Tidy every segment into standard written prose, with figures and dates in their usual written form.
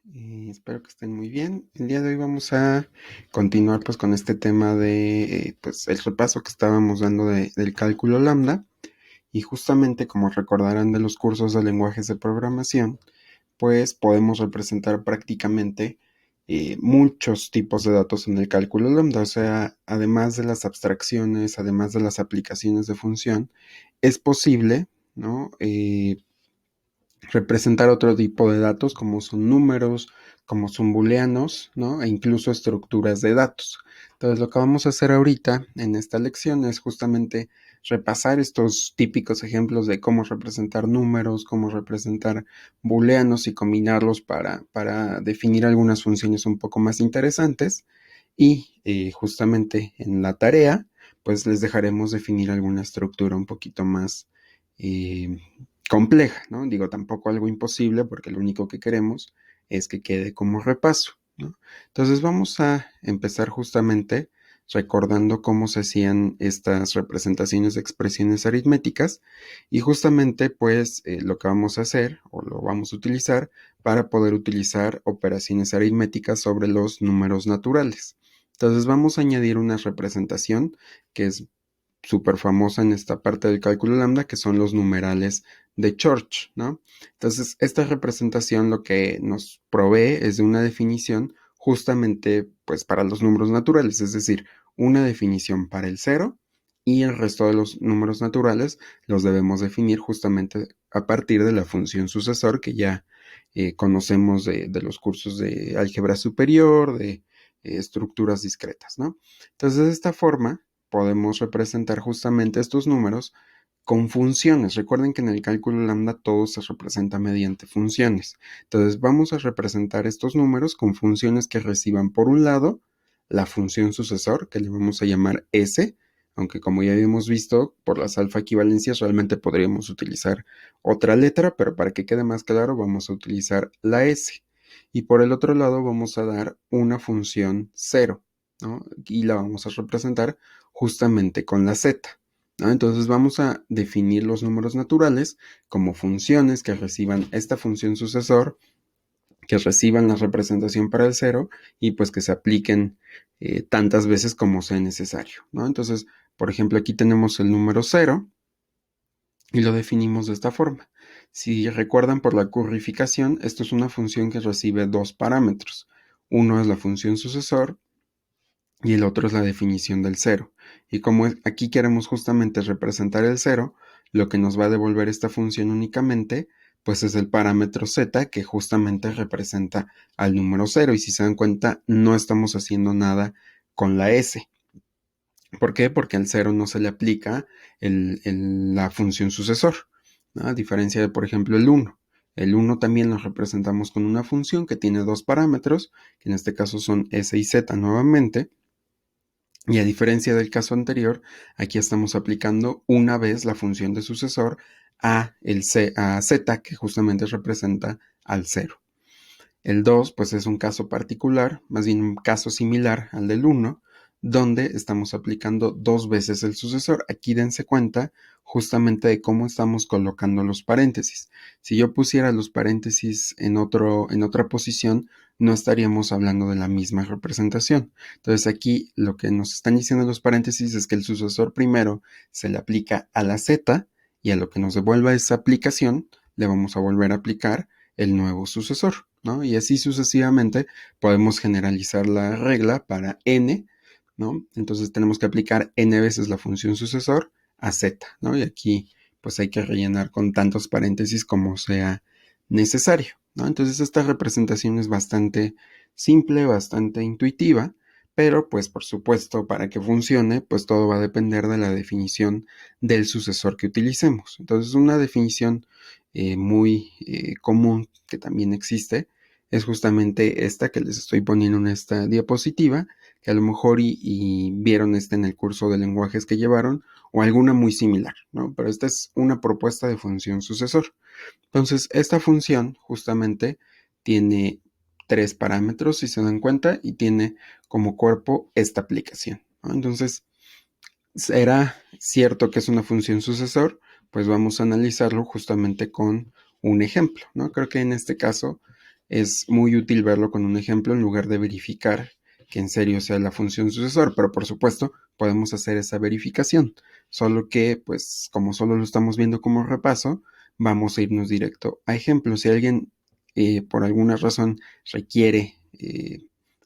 Espero que estén muy bien. El día de hoy vamos a continuar pues con este tema de pues el repaso que estábamos dando del cálculo lambda, y justamente como recordarán de los cursos de lenguajes de programación, pues podemos representar prácticamente muchos tipos de datos en el cálculo lambda. O sea, además de las abstracciones, además de las aplicaciones de función, es posible, ¿no? Representar otro tipo de datos como son números, como son booleanos, ¿no? E incluso estructuras de datos. Entonces, lo que vamos a hacer ahorita en esta lección es justamente repasar estos típicos ejemplos de cómo representar números, cómo representar booleanos y combinarlos para definir algunas funciones un poco más interesantes. Y justamente en la tarea, pues les dejaremos definir alguna estructura un poquito más eh, compleja, ¿no? Digo, tampoco algo imposible, porque lo único que queremos es que quede como repaso, ¿no? Entonces vamos a empezar justamente recordando cómo se hacían estas representaciones de expresiones aritméticas, y justamente pues lo que vamos a hacer o lo vamos a utilizar para poder utilizar operaciones aritméticas sobre los números naturales. Entonces vamos a añadir una representación que es súper famosa en esta parte del cálculo lambda, que son los numerales de Church, ¿no? Entonces, esta representación lo que nos provee es de una definición justamente pues para los números naturales, es decir, una definición para el cero, y el resto de los números naturales los debemos definir justamente a partir de la función sucesor que ya conocemos de los cursos de álgebra superior, de estructuras discretas, ¿no? Entonces, de esta forma podemos representar justamente estos números con funciones. Recuerden que en el cálculo lambda todo se representa mediante funciones. Entonces vamos a representar estos números con funciones que reciban por un lado la función sucesor, que le vamos a llamar S, aunque como ya habíamos visto, por las alfa equivalencias realmente podríamos utilizar otra letra, pero para que quede más claro vamos a utilizar la S. Y por el otro lado vamos a dar una función 0, ¿no? Y la vamos a representar justamente con la Z, ¿no? Entonces vamos a definir los números naturales como funciones que reciban esta función sucesor, que reciban la representación para el cero, y pues que se apliquen tantas veces como sea necesario, ¿no? Entonces, por ejemplo, aquí tenemos el número 0 y lo definimos de esta forma. Si recuerdan por la currificación, esto es una función que recibe dos parámetros. Uno es la función sucesor y el otro es la definición del cero. Y como aquí queremos justamente representar el cero, lo que nos va a devolver esta función únicamente, pues es el parámetro z, que justamente representa al número cero. Y si se dan cuenta, no estamos haciendo nada con la s. ¿Por qué? Porque al cero no se le aplica la función sucesor, ¿no? A diferencia de, por ejemplo, el 1. El 1 también lo representamos con una función que tiene dos parámetros, que en este caso son s y z nuevamente. Y a diferencia del caso anterior, aquí estamos aplicando una vez la función de sucesor a z, que justamente representa al 0. El 2 pues es un caso particular, más bien un caso similar al del 1, donde estamos aplicando dos veces el sucesor. Aquí dense cuenta justamente de cómo estamos colocando los paréntesis. Si yo pusiera los paréntesis en otra posición, no estaríamos hablando de la misma representación. Entonces aquí lo que nos están diciendo los paréntesis es que el sucesor primero se le aplica a la z, y a lo que nos devuelva esa aplicación le vamos a volver a aplicar el nuevo sucesor, ¿no? Y así sucesivamente podemos generalizar la regla para n, ¿no? Entonces tenemos que aplicar n veces la función sucesor a z, ¿no? Y aquí pues hay que rellenar con tantos paréntesis como sea necesario, ¿no? Entonces esta representación es bastante simple, bastante intuitiva, pero pues por supuesto para que funcione pues todo va a depender de la definición del sucesor que utilicemos. Entonces una definición muy común que también existe es justamente esta que les estoy poniendo en esta diapositiva, que a lo mejor y vieron en el curso de lenguajes que llevaron, o alguna muy similar, ¿no? Pero esta es una propuesta de función sucesor. Entonces, esta función justamente tiene tres parámetros, si se dan cuenta, y tiene como cuerpo esta aplicación, ¿no? Entonces, ¿será cierto que es una función sucesor? Pues vamos a analizarlo justamente con un ejemplo, ¿no? Creo que en este caso es muy útil verlo con un ejemplo en lugar de verificar que en serio sea la función sucesor, pero por supuesto podemos hacer esa verificación, solo que pues como solo lo estamos viendo como repaso, vamos a irnos directo a ejemplos. Si alguien por alguna razón requiere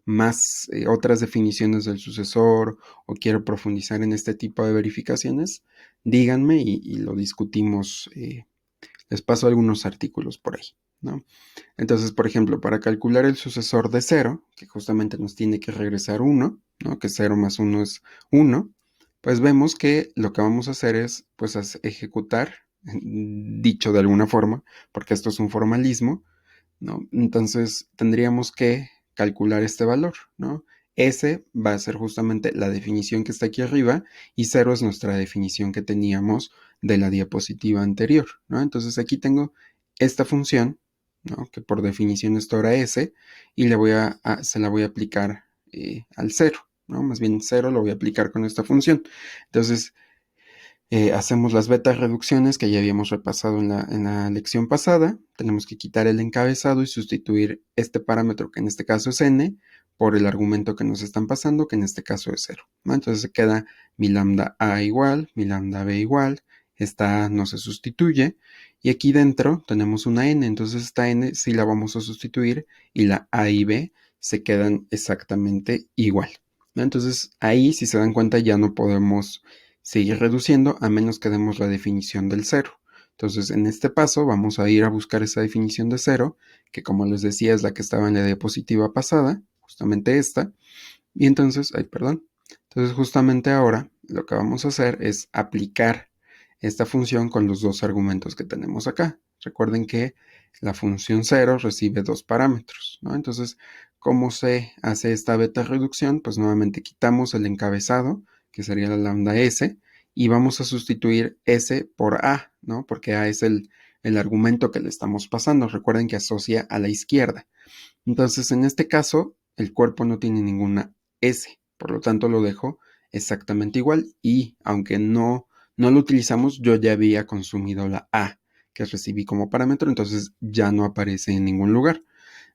más otras definiciones del sucesor o quiero profundizar en este tipo de verificaciones, díganme y lo discutimos. Les paso algunos artículos por ahí, ¿no? Entonces, por ejemplo, para calcular el sucesor de 0, que justamente nos tiene que regresar 1, ¿no? Que 0 más 1 es 1, pues vemos que lo que vamos a hacer es pues ejecutar, dicho de alguna forma, porque esto es un formalismo, ¿no? Entonces tendríamos que calcular este valor, ¿no? S va a ser justamente la definición que está aquí arriba y 0 es nuestra definición que teníamos de la diapositiva anterior, ¿no? Entonces aquí tengo esta función, ¿no? Que por definición esto era S y se la voy a aplicar al 0, ¿no? Más bien 0 lo voy a aplicar con esta función. Entonces, hacemos las beta reducciones que ya habíamos repasado en la lección pasada. Tenemos que quitar el encabezado y sustituir este parámetro, que en este caso es n, por el argumento que nos están pasando, que en este caso es 0, ¿no? Entonces se queda mi lambda a igual, mi lambda b igual, esta a no se sustituye, y aquí dentro tenemos una n, entonces esta n sí la vamos a sustituir, y la a y b se quedan exactamente igual, ¿no? Entonces ahí, si se dan cuenta, ya no podemos seguir reduciendo a menos que demos la definición del 0. Entonces, en este paso vamos a ir a buscar esa definición de 0, que como les decía es la que estaba en la diapositiva pasada, justamente esta. Y entonces, entonces justamente ahora lo que vamos a hacer es aplicar esta función con los dos argumentos que tenemos acá. Recuerden que la función 0 recibe dos parámetros, ¿no? Entonces, ¿cómo se hace esta beta reducción? Pues nuevamente quitamos el encabezado, que sería la lambda s, y vamos a sustituir s por a, ¿no? Porque a es el argumento que le estamos pasando. Recuerden que asocia a la izquierda. Entonces, en este caso, el cuerpo no tiene ninguna s, por lo tanto lo dejo exactamente igual y aunque no lo utilizamos, yo ya había consumido la a que recibí como parámetro, entonces ya no aparece en ningún lugar.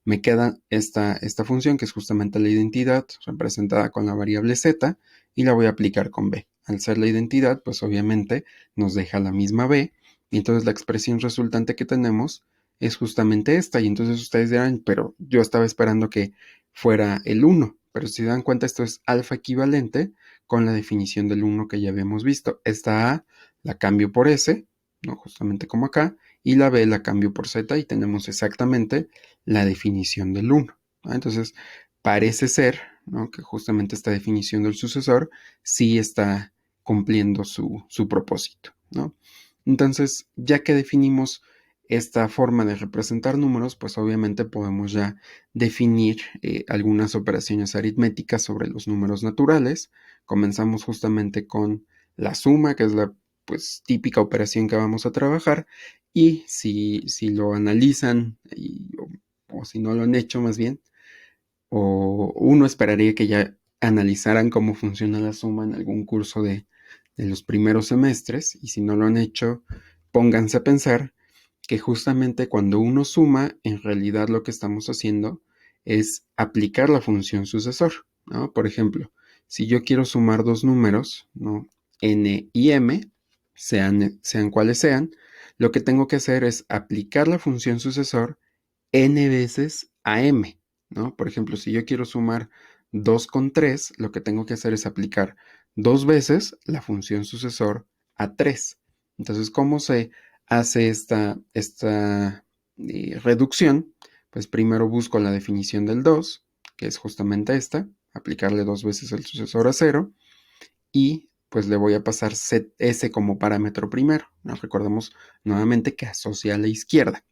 Me queda esta función que es justamente la identidad representada con la variable z y la voy a aplicar con b. Al ser la identidad, pues obviamente nos deja la misma b y entonces la expresión resultante que tenemos es justamente esta y entonces ustedes dirán, pero yo estaba esperando que fuera el 1, pero si se dan cuenta esto es alfa equivalente con la definición del 1 que ya habíamos visto. Esta a la cambio por s, ¿no? Justamente como acá, y la b la cambio por z y tenemos exactamente la definición del 1, ¿no? Entonces, parece ser, ¿no?, que justamente esta definición del sucesor sí está cumpliendo su propósito, ¿no? Entonces, ya que definimos esta forma de representar números, pues obviamente podemos ya definir algunas operaciones aritméticas sobre los números naturales. Comenzamos justamente con la suma, que es la pues típica operación que vamos a trabajar, y si lo analizan o si no lo han hecho más bien, o uno esperaría que ya analizaran cómo funciona la suma en algún curso de los primeros semestres, y si no lo han hecho, pónganse a pensar que justamente cuando uno suma, en realidad lo que estamos haciendo es aplicar la función sucesor, ¿no? Por ejemplo, si yo quiero sumar dos números, ¿no?, n y m, sean cuales sean, lo que tengo que hacer es aplicar la función sucesor n veces a m, ¿no? Por ejemplo, si yo quiero sumar 2 con 3, lo que tengo que hacer es aplicar dos veces la función sucesor a 3. Entonces, ¿cómo se hace esta reducción? Pues primero busco la definición del 2, que es justamente esta, aplicarle dos veces el sucesor a 0, y pues le voy a pasar s como parámetro primero, ¿no? Recordemos nuevamente que asocia a la izquierda.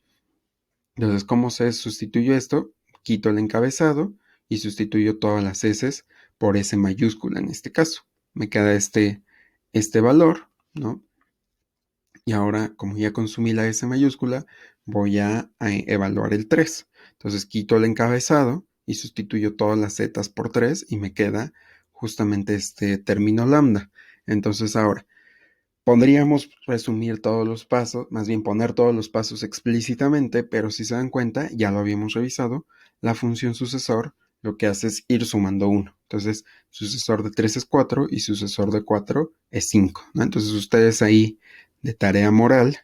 Entonces, ¿cómo se sustituye esto? Quito el encabezado y sustituyo todas las s por s mayúscula en este caso. Me queda este valor, ¿no? Y ahora, como ya consumí la s mayúscula, voy a evaluar el 3. Entonces, quito el encabezado y sustituyo todas las z por 3 y me queda justamente este término lambda. Entonces, ahora, Podríamos resumir todos los pasos, más bien poner todos los pasos explícitamente, pero si se dan cuenta, ya lo habíamos revisado, la función sucesor lo que hace es ir sumando uno. Entonces, sucesor de 3 es 4 y sucesor de 4 es 5, ¿no? Entonces, ustedes ahí, de tarea moral,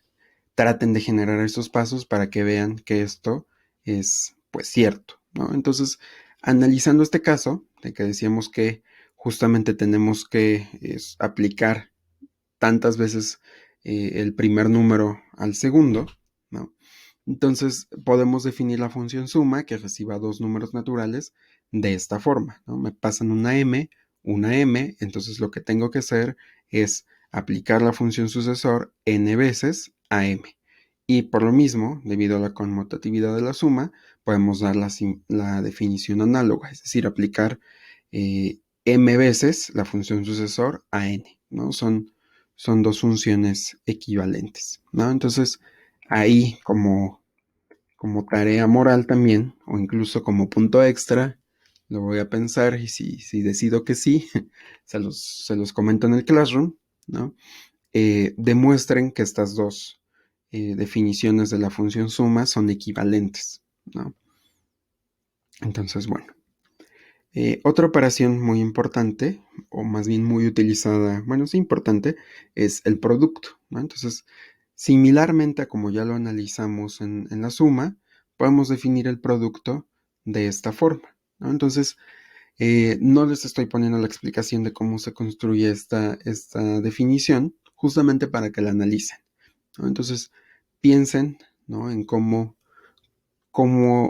traten de generar esos pasos para que vean que esto es, pues, cierto, ¿no? Entonces, analizando este caso, de que decíamos que justamente tenemos que aplicar tantas veces el primer número al segundo, ¿no? Entonces podemos definir la función suma que reciba dos números naturales de esta forma, ¿no? Me pasan una m, entonces lo que tengo que hacer es aplicar la función sucesor n veces a m. Y por lo mismo, debido a la conmutatividad de la suma, podemos dar la definición análoga, es decir, aplicar m veces la función sucesor a n, ¿no? Son dos funciones equivalentes, ¿no? Entonces, ahí como tarea moral también, o incluso como punto extra, lo voy a pensar y si decido que sí, se los comento en el Classroom, ¿no? Demuestren que estas dos definiciones de la función suma son equivalentes, ¿no? Entonces, bueno. Otra operación muy importante, o más bien muy utilizada, bueno, sí importante, es el producto, ¿no? Entonces, similarmente a como ya lo analizamos en la suma, podemos definir el producto de esta forma, ¿no? Entonces, no les estoy poniendo la explicación de cómo se construye esta definición, justamente para que la analicen, ¿no? Entonces, piensen, ¿no? En cómo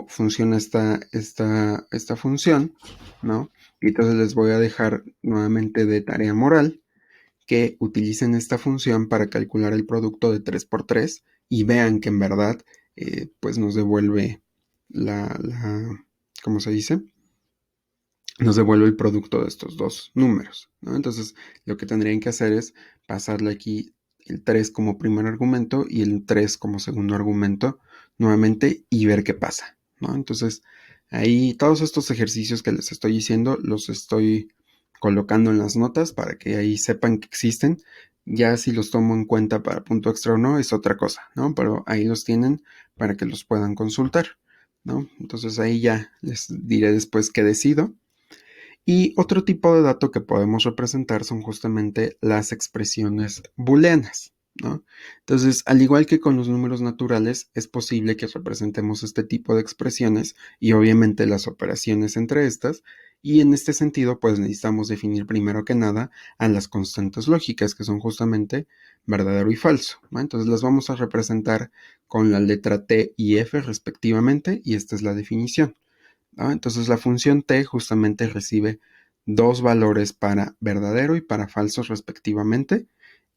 funciona esta función, ¿no? Y entonces les voy a dejar nuevamente de tarea moral que utilicen esta función para calcular el producto de 3 por 3 y vean que en verdad pues nos devuelve ¿cómo se dice? Nos devuelve el producto de estos dos números, ¿no? Entonces lo que tendrían que hacer es pasarle aquí el 3 como primer argumento y el 3 como segundo argumento nuevamente y ver qué pasa, ¿no? Entonces ahí todos estos ejercicios que les estoy diciendo los estoy colocando en las notas para que ahí sepan que existen. Ya si los tomo en cuenta para punto extra o no es otra cosa, ¿no? Pero ahí los tienen para que los puedan consultar, ¿no? Entonces ahí ya les diré después qué decido. Y otro tipo de dato que podemos representar son justamente las expresiones booleanas, ¿no? Entonces, al igual que con los números naturales, es posible que representemos este tipo de expresiones y obviamente las operaciones entre estas. Y en este sentido, pues necesitamos definir primero que nada a las constantes lógicas, que son justamente verdadero y falso, ¿no? Entonces las vamos a representar con la letra T y F respectivamente, y esta es la definición, ¿no? Entonces la función t justamente recibe dos valores para verdadero y para falso respectivamente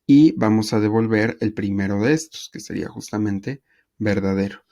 y vamos a devolver el primero de estos, que sería justamente verdadero.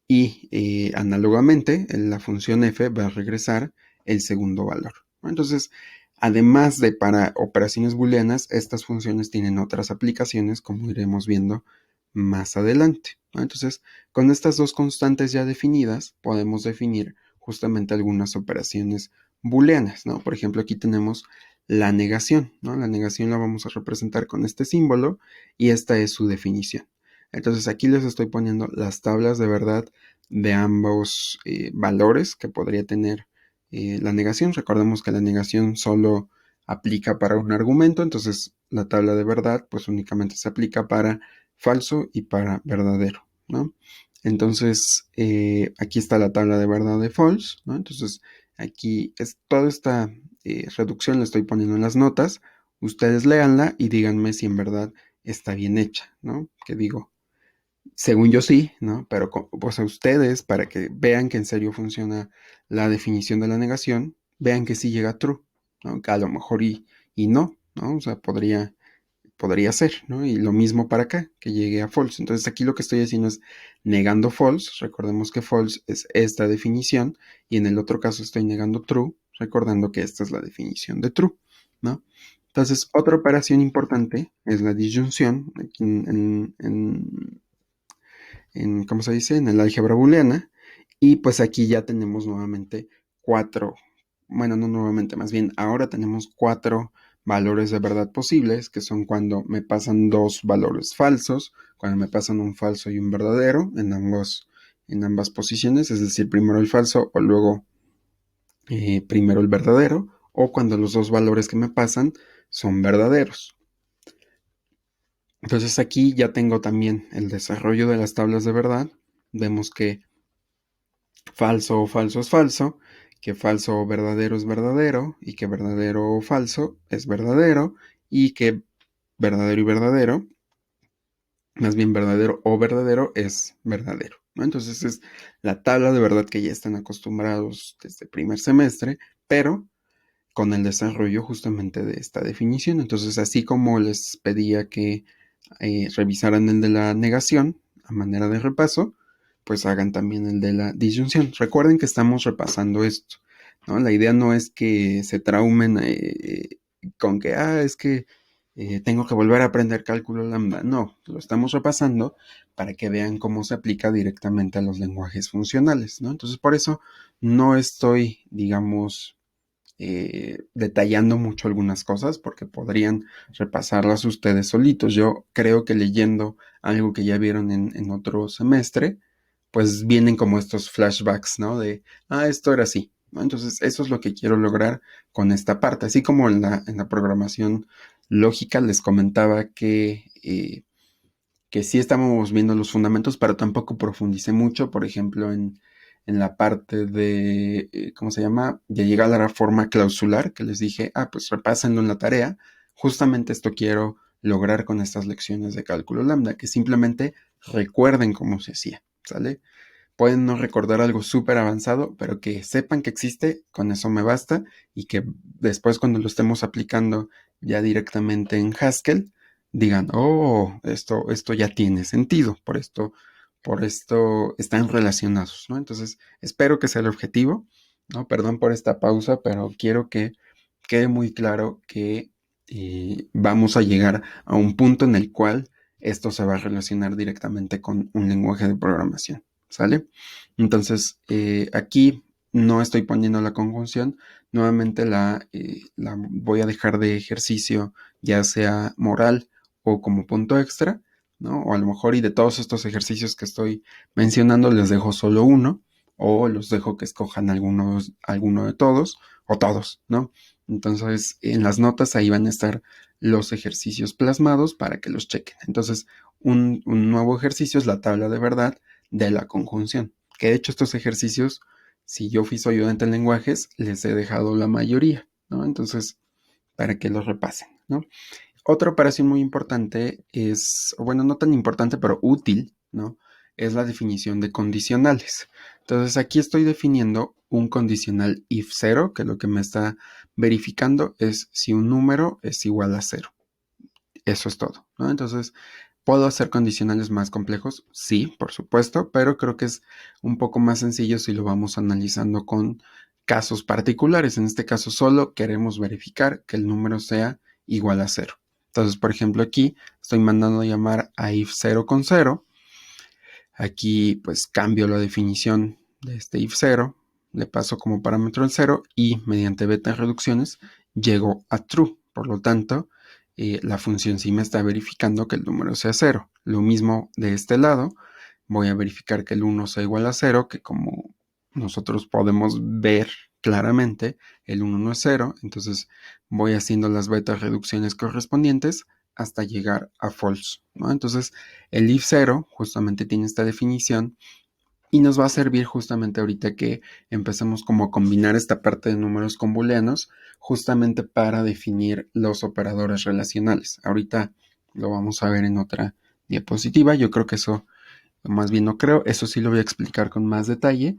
Y análogamente, la función f va a regresar el segundo valor, ¿no? Entonces, además de para operaciones booleanas, estas funciones tienen otras aplicaciones, como iremos viendo más adelante, ¿no? Entonces, con estas dos constantes ya definidas, podemos definir justamente algunas operaciones booleanas, ¿no? Por ejemplo, aquí tenemos la negación, ¿no? La negación la vamos a representar con este símbolo y esta es su definición. Entonces aquí les estoy poniendo las tablas de verdad de ambos valores que podría tener la negación. Recordemos que la negación solo aplica para un argumento, entonces la tabla de verdad pues únicamente se aplica para falso y para verdadero, ¿no? Entonces aquí está la tabla de verdad de false, ¿no? Entonces aquí es toda esta reducción la estoy poniendo en las notas. Ustedes léanla y díganme si en verdad está bien hecha, ¿no? Que digo, según yo sí, ¿no? Pero pues a ustedes, para que vean que en serio funciona la definición de la negación, vean que sí llega a true, ¿no? Que a lo mejor y no, ¿no? O sea, podría ser, ¿no? Y lo mismo para acá, que llegue a false. Entonces aquí lo que estoy haciendo es negando false. Recordemos que false es esta definición y en el otro caso estoy negando true, recordando que esta es la definición de true, ¿no? Entonces, otra operación importante es la disyunción aquí ¿cómo se dice? En el álgebra booleana. Y pues aquí ya tenemos nuevamente cuatro, bueno, no nuevamente, más bien ahora tenemos cuatro valores de verdad posibles, que son cuando me pasan dos valores falsos, cuando me pasan un falso y un verdadero en ambas posiciones, es decir, primero el falso o luego primero el verdadero, o cuando los dos valores que me pasan son verdaderos. Entonces aquí ya tengo también el desarrollo de las tablas de verdad. Vemos que falso o falso es falso, que falso o verdadero es verdadero, y que verdadero o falso es verdadero, y que verdadero y verdadero, más bien verdadero o verdadero es verdadero, ¿no? Entonces es la tabla de verdad que ya están acostumbrados desde primer semestre, pero con el desarrollo justamente de esta definición. Entonces, así como les pedía que revisaran el de la negación a manera de repaso, pues hagan también el de la disyunción. Recuerden que estamos repasando esto, ¿no? La idea no es que se traumen con que, es que tengo que volver a aprender cálculo lambda. No, lo estamos repasando para que vean cómo se aplica directamente a los lenguajes funcionales, ¿no? Entonces, por eso no estoy, digamos, detallando mucho algunas cosas porque podrían repasarlas ustedes solitos. Yo creo que leyendo algo que ya vieron en otro semestre, pues vienen como estos flashbacks, ¿no? De, esto era así, ¿no? Entonces, eso es lo que quiero lograr con esta parte. Así como en la programación lógica les comentaba que sí estábamos viendo los fundamentos, pero tampoco profundicé mucho, por ejemplo, en la parte de, ¿cómo se llama? De llegar a la forma clausular, que les dije, pues repásenlo en la tarea. Justamente esto quiero lograr con estas lecciones de cálculo lambda, que simplemente recuerden cómo se hacía, ¿sale? Pueden no recordar algo súper avanzado, pero que sepan que existe, con eso me basta, y que después cuando lo estemos aplicando ya directamente en Haskell, digan, esto ya tiene sentido, por esto están relacionados, ¿no? Entonces, espero que sea el objetivo, ¿no? Perdón por esta pausa, pero quiero que quede muy claro que vamos a llegar a un punto en el cual esto se va a relacionar directamente con un lenguaje de programación. ¿Sale? Entonces, aquí no estoy poniendo la conjunción. Nuevamente la voy a dejar de ejercicio, ya sea moral o como punto extra, ¿no? O a lo mejor y de todos estos ejercicios que estoy mencionando les dejo solo uno o los dejo que escojan alguno de todos o todos, ¿no? Entonces, en las notas ahí van a estar los ejercicios plasmados para que los chequen. Entonces, un nuevo ejercicio es la tabla de verdad de la conjunción. Que de hecho estos ejercicios, si yo fui su ayudante en lenguajes, les he dejado la mayoría, ¿no? Entonces, para que los repasen, ¿no? Otra operación muy importante es, bueno, no tan importante, pero útil, ¿no? Es la definición de condicionales. Entonces, aquí estoy definiendo un condicional if 0, que lo que me está verificando es si un número es igual a 0. Eso es todo, ¿no? Entonces, ¿puedo hacer condicionales más complejos? Sí, por supuesto, pero creo que es un poco más sencillo si lo vamos analizando con casos particulares. En este caso solo queremos verificar que el número sea igual a 0. Entonces, por ejemplo, aquí estoy mandando a llamar a if 0 con 0. Aquí pues cambio la definición de este if 0, le paso como parámetro el 0 y mediante beta reducciones llego a true. Por lo tanto, la función sí me está verificando que el número sea 0. Lo mismo de este lado, voy a verificar que el 1 sea igual a 0, que como nosotros podemos ver claramente, el 1 no es 0, entonces voy haciendo las beta reducciones correspondientes hasta llegar a false, ¿no? Entonces, el if 0 justamente tiene esta definición y nos va a servir justamente ahorita que empecemos como a combinar esta parte de números con booleanos justamente para definir los operadores relacionales. Ahorita lo vamos a ver en otra diapositiva. Yo creo que eso, más bien no creo, eso sí lo voy a explicar con más detalle.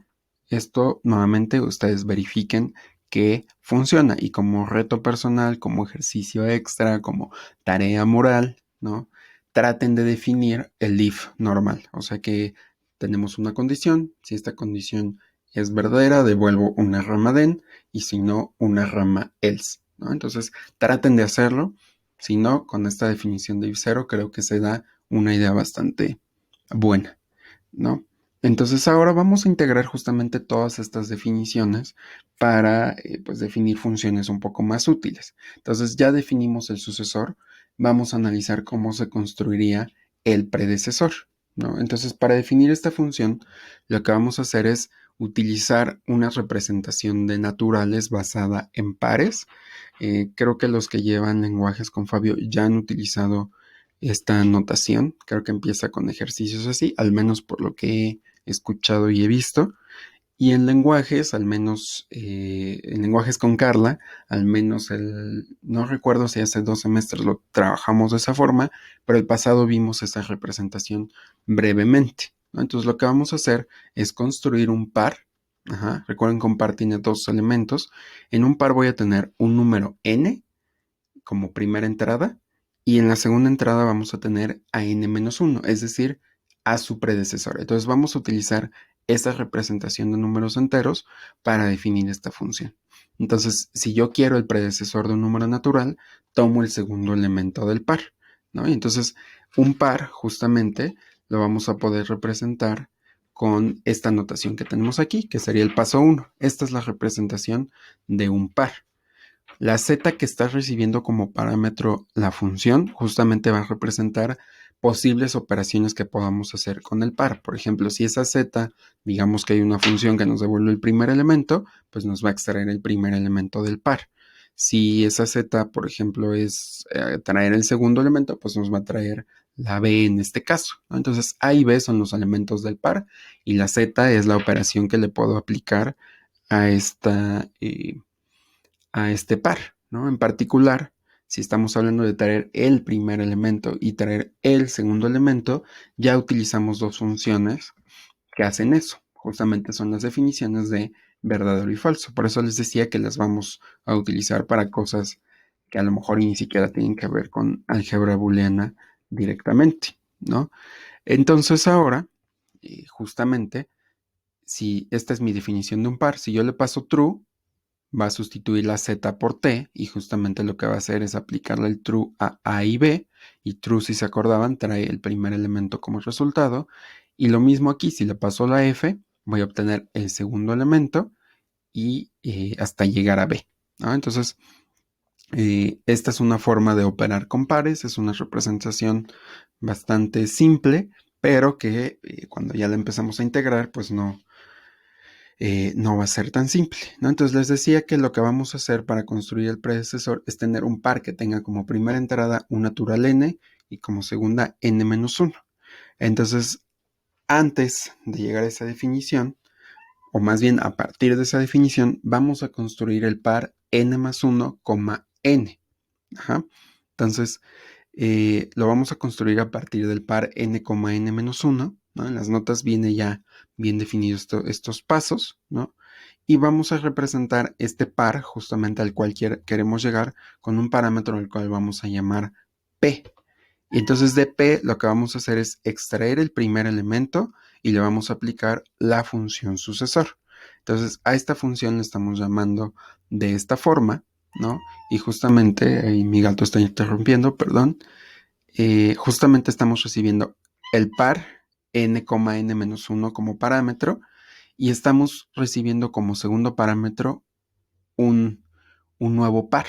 Esto nuevamente ustedes verifiquen que funciona y como reto personal, como ejercicio extra, como tarea moral, ¿no? Traten de definir el if normal, o sea que tenemos una condición, si esta condición es verdadera, devuelvo una rama then y si no, una rama else, ¿no? Entonces, traten de hacerlo, si no, con esta definición de if 0 creo que se da una idea bastante buena, ¿no? Entonces ahora vamos a integrar justamente todas estas definiciones para pues definir funciones un poco más útiles. Entonces ya definimos el sucesor, vamos a analizar cómo se construiría el predecesor, ¿no? Entonces para definir esta función lo que vamos a hacer es utilizar una representación de naturales basada en pares. Creo que los que llevan lenguajes con Fabio ya han utilizado esta notación, creo que empieza con ejercicios así, al menos por lo que he escuchado y he visto. Y en lenguajes, al menos en lenguajes con Carla, al menos no recuerdo si hace 2 semestres lo trabajamos de esa forma, pero el pasado vimos esa representación brevemente, ¿no? Entonces lo que vamos a hacer es construir un par. Ajá, recuerden que un par tiene dos elementos. En un par voy a tener un número n como primera entrada y en la segunda entrada vamos a tener a n-1, es decir, a su predecesor. Entonces vamos a utilizar esa representación de números enteros para definir esta función. Entonces, si yo quiero el predecesor de un número natural, tomo el segundo elemento del par, ¿no? Y entonces, un par justamente lo vamos a poder representar con esta notación que tenemos aquí, que sería el paso 1. Esta es la representación de un par. La z que está recibiendo como parámetro la función justamente va a representar posibles operaciones que podamos hacer con el par. Por ejemplo, si esa z, digamos que hay una función que nos devuelve el primer elemento, pues nos va a extraer el primer elemento del par. Si esa z, por ejemplo, es traer el segundo elemento, pues nos va a traer la b en este caso, ¿no? Entonces, a y b son los elementos del par y la z es la operación que le puedo aplicar a este par, ¿no? En particular, si estamos hablando de traer el primer elemento y traer el segundo elemento, ya utilizamos dos funciones que hacen eso. Justamente son las definiciones de verdadero y falso. Por eso les decía que las vamos a utilizar para cosas que a lo mejor ni siquiera tienen que ver con álgebra booleana directamente, ¿no? Entonces ahora, justamente, si esta es mi definición de un par, si yo le paso true, va a sustituir la z por t y justamente lo que va a hacer es aplicarle el true a y b, y true, si se acordaban, trae el primer elemento como resultado, y lo mismo aquí, si le paso la f, voy a obtener el segundo elemento y hasta llegar a b, ¿no? Entonces, esta es una forma de operar con pares, es una representación bastante simple, pero que cuando ya la empezamos a integrar, pues no va a ser tan simple, ¿no? Entonces les decía que lo que vamos a hacer para construir el predecesor es tener un par que tenga como primera entrada un natural n y como segunda n-1. Entonces, antes de llegar a esa definición, o más bien a partir de esa definición, vamos a construir el par n más 1, n. Ajá. Entonces, lo vamos a construir a partir del par n, n-1, ¿no? En las notas viene ya bien definidos estos pasos, ¿no? Y vamos a representar este par justamente al cual queremos llegar con un parámetro al cual vamos a llamar P. Y entonces de P lo que vamos a hacer es extraer el primer elemento y le vamos a aplicar la función sucesor. Entonces a esta función le estamos llamando de esta forma, ¿no? Y justamente, ahí mi gato está interrumpiendo, perdón, justamente estamos recibiendo el par n, n-1 como parámetro y estamos recibiendo como segundo parámetro un, un nuevo par,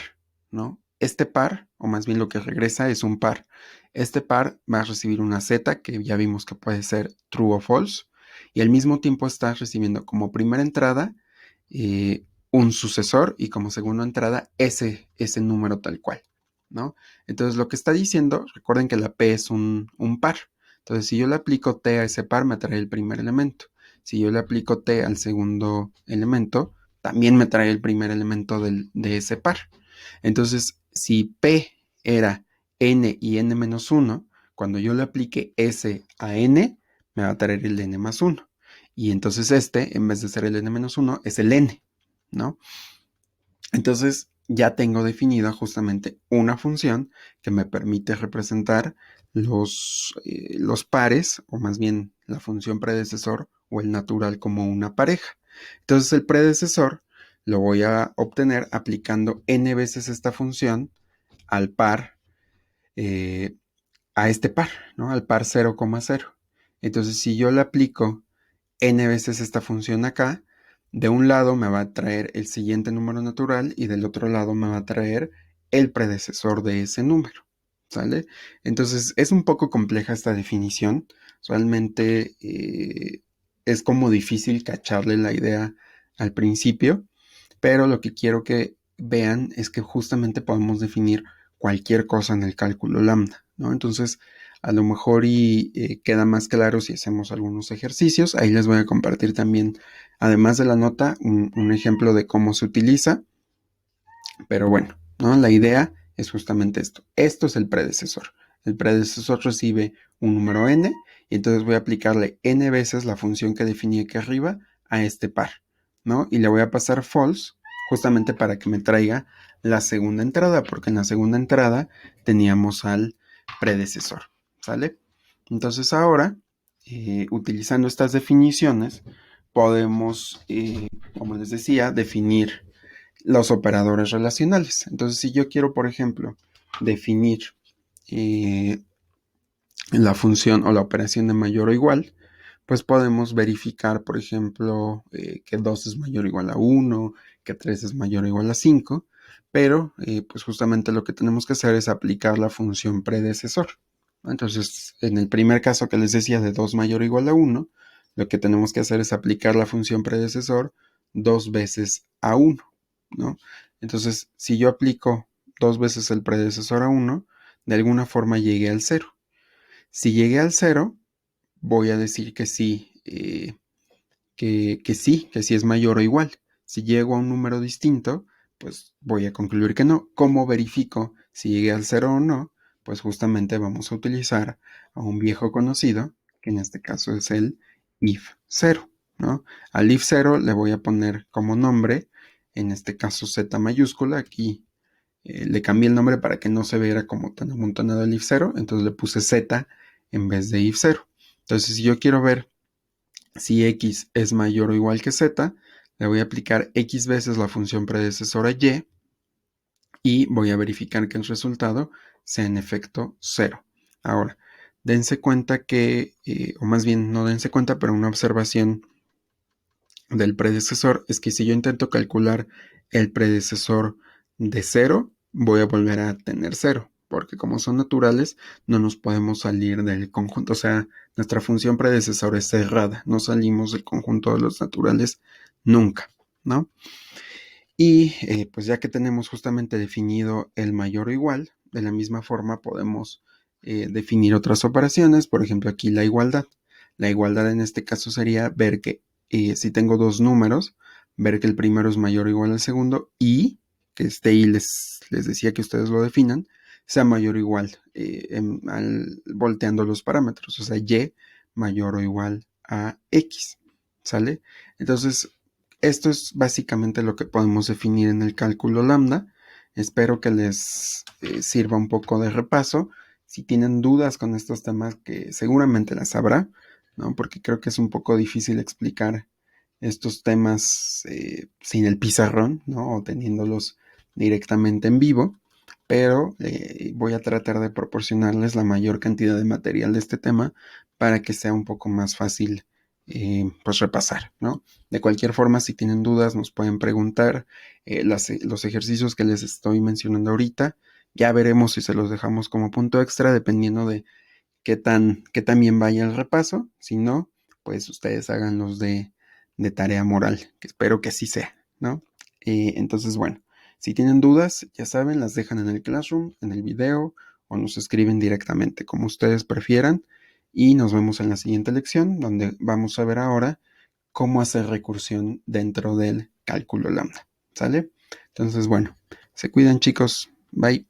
¿no? Este par, o más bien lo que regresa es un par. Este par va a recibir una z, que ya vimos que puede ser true o false, y al mismo tiempo está recibiendo como primera entrada un sucesor y como segunda entrada ese número tal cual, ¿no? Entonces lo que está diciendo, recuerden que la P es un par. Entonces si yo le aplico T a ese par, me trae el primer elemento. Si yo le aplico T al segundo elemento, también me trae el primer elemento de ese par. Entonces, si P era n y n-1, cuando yo le aplique S a n, me va a traer el n más 1. Y entonces este, en vez de ser el n-1, es el n, ¿no? Entonces ya tengo definida justamente una función que me permite representar los pares, o más bien la función predecesor o el natural como una pareja. Entonces el predecesor lo voy a obtener aplicando n veces esta función al par, a este par, ¿no? Al par 0,0. Entonces si yo le aplico n veces esta función acá, de un lado me va a traer el siguiente número natural y del otro lado me va a traer el predecesor de ese número, ¿sale? Entonces es un poco compleja esta definición, realmente es como difícil cacharle la idea al principio, pero lo que quiero que vean es que justamente podemos definir cualquier cosa en el cálculo lambda, ¿no? Entonces, a lo mejor queda más claro si hacemos algunos ejercicios. Ahí les voy a compartir también, además de la nota, un ejemplo de cómo se utiliza. Pero bueno, ¿no? La idea es justamente esto. Esto es el predecesor. El predecesor recibe un número n y entonces voy a aplicarle n veces la función que definí aquí arriba a este par, ¿no? Y le voy a pasar false justamente para que me traiga la segunda entrada, porque en la segunda entrada teníamos al predecesor, ¿sale? Entonces ahora, utilizando estas definiciones, podemos, como les decía, definir los operadores relacionales. Entonces, si yo quiero, por ejemplo, definir eh, la función o la operación de mayor o igual, pues podemos verificar, por ejemplo, que 2 es mayor o igual a 1, que 3 es mayor o igual a 5, pero pues justamente lo que tenemos que hacer es aplicar la función predecesor. Entonces, en el primer caso que les decía de 2 mayor o igual a 1, lo que tenemos que hacer es aplicar la función predecesor 2 veces a 1, ¿no? Entonces, si yo aplico 2 veces el predecesor a 1, de alguna forma llegué al 0. Si llegué al 0, voy a decir que sí, que sí es mayor o igual. Si llego a un número distinto, pues voy a concluir que no. ¿Cómo verifico si llegué al 0 o no? Pues justamente vamos a utilizar a un viejo conocido, que en este caso es el if 0, ¿no? Al if 0 le voy a poner como nombre, en este caso z mayúscula, aquí le cambié el nombre para que no se viera como tan amontonado el if 0, entonces le puse z en vez de if 0. Entonces, si yo quiero ver si x es mayor o igual que z, le voy a aplicar x veces la función predecesora y voy a verificar que el resultado sea en efecto 0. Ahora, dense cuenta que, o más bien no dense cuenta, pero una observación del predecesor es que si yo intento calcular el predecesor de 0, voy a volver a tener 0, porque como son naturales, no nos podemos salir del conjunto, o sea, nuestra función predecesora es cerrada, no salimos del conjunto de los naturales nunca, ¿no? Y pues ya que tenemos justamente definido el mayor o igual, de la misma forma podemos definir otras operaciones, por ejemplo aquí la igualdad. La igualdad en este caso sería ver que si tengo dos números, ver que el primero es mayor o igual al segundo y que este y les decía que ustedes lo definan, sea mayor o igual volteando los parámetros, o sea, y mayor o igual a x, ¿sale? Entonces, esto es básicamente lo que podemos definir en el cálculo lambda. Espero que les sirva un poco de repaso. Si tienen dudas con estos temas, que seguramente las habrá, ¿no? Porque creo que es un poco difícil explicar estos temas sin el pizarrón, ¿no? O teniéndolos directamente en vivo, pero voy a tratar de proporcionarles la mayor cantidad de material de este tema para que sea un poco más fácil pues repasar, ¿no? De cualquier forma, si tienen dudas, nos pueden preguntar los ejercicios que les estoy mencionando ahorita. Ya veremos si se los dejamos como punto extra, dependiendo de qué tan bien vaya el repaso. Si no, pues ustedes háganlos de tarea moral, que espero que así sea, ¿no? Entonces, bueno, si tienen dudas, ya saben, las dejan en el Classroom, en el video, o nos escriben directamente, como ustedes prefieran. Y nos vemos en la siguiente lección, donde vamos a ver ahora cómo hacer recursión dentro del cálculo lambda, ¿sale? Entonces, bueno, se cuidan chicos, bye.